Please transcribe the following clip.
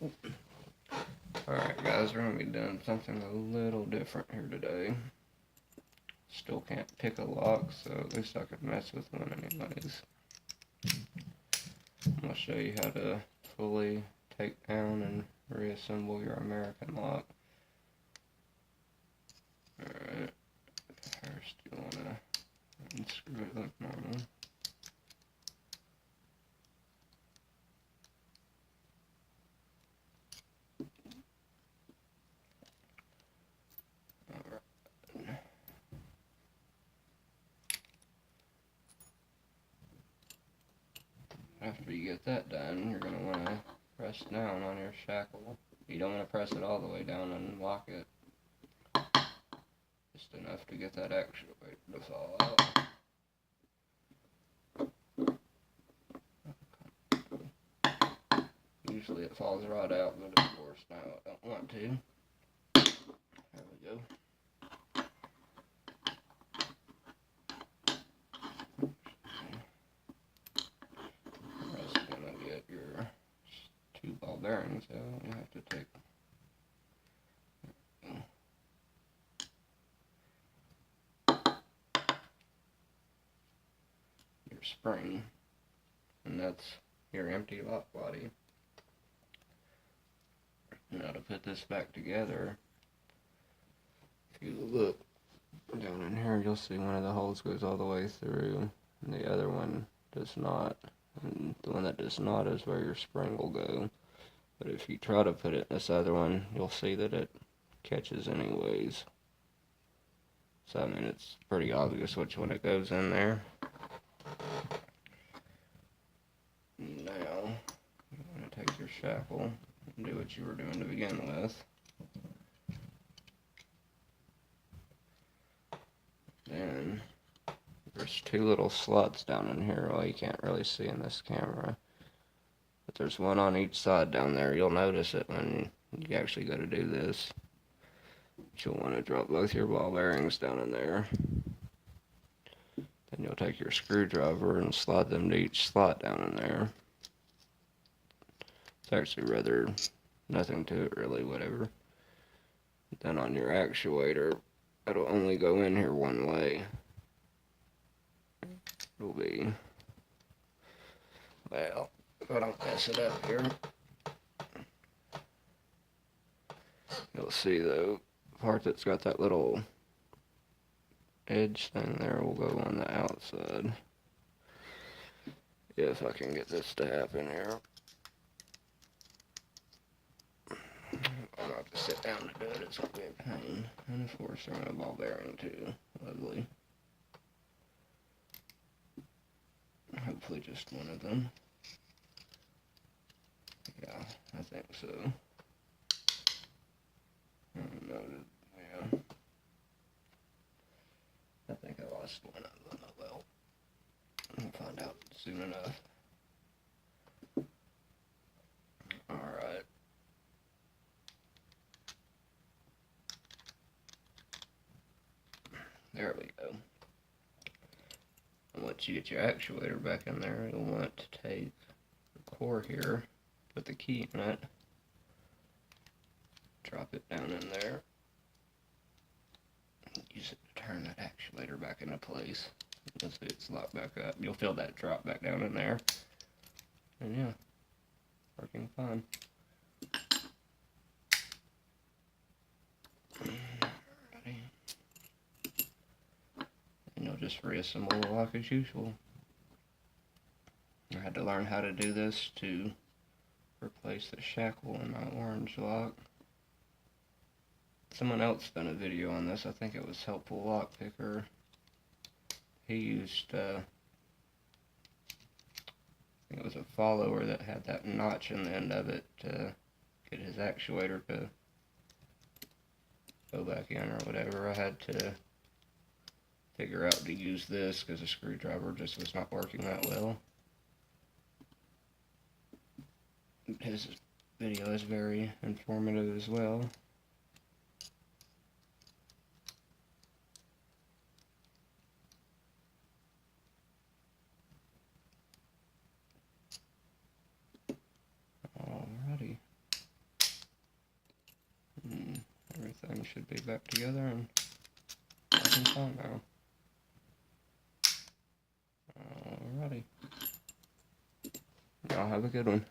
Alright guys, we're going to be doing something a little different here today. Still can't pick a lock, so at least I could mess with one anyways. I'm going to show you how to fully take down and reassemble your American lock. Alright, first you want to unscrew it like normal. After you get that done, you're going to want to press down on your shackle. You don't want to press it all the way down and lock it. Just enough to get that actuator to fall out. Usually it falls right out, but of course now I don't want to. There we go. Just gonna get your 2 ball bearings out. You have to take your spring, and that's your empty lock body. Now to put this back together, if you look down in here, you'll see one of the holes goes all the way through, and the other one does not. And the one that does not is where your spring will go. But if you try to put it in this other one, you'll see that it catches anyways. So I mean, it's pretty obvious which one it goes in there. Now, you're going to take your shackle and do what you were doing to begin with. Then, there's 2 little slots down in here. Well, you can't really see in this camera. But there's one on each side down there. You'll notice it when you actually go to do this. But you'll want to drop both your ball bearings down in there. Then you'll take your screwdriver and slide them to each slot down in there. It's actually rather nothing to it really, whatever. Then on your actuator, it'll only go in here one way. It'll be, well, if I don't mess it up here, you'll see the part that's got that little edge thing there will go on the outside. If I can get this to happen here. I'll have to sit down to do it, it's going to be a pain. And of course, I'm a ball bearing too. Lovely. Hopefully just one of them. Yeah, I think so. No, yeah. I think I lost one of them. Well, we'll find out soon enough. Alright. There we go. And once you get your actuator back in there, you'll want to take the core here, put the key in it, drop it down in there, and use it to turn that actuator back into place. You'll see it's locked back up. You'll feel that drop back down in there. And yeah, working fine. And you'll just reassemble the lock as usual. I had to learn how to do this to replace the shackle in my orange lock. Someone else done a video on this. I think it was Helpful Lock Picker. He used, I think it was a follower that had that notch in the end of it to get his actuator to go back in or whatever. I had to figure out to use this because the screwdriver just was not working that well. His video is very informative as well. Alrighty. everything should be back together and working fine now. Alrighty. Y'all have a good one.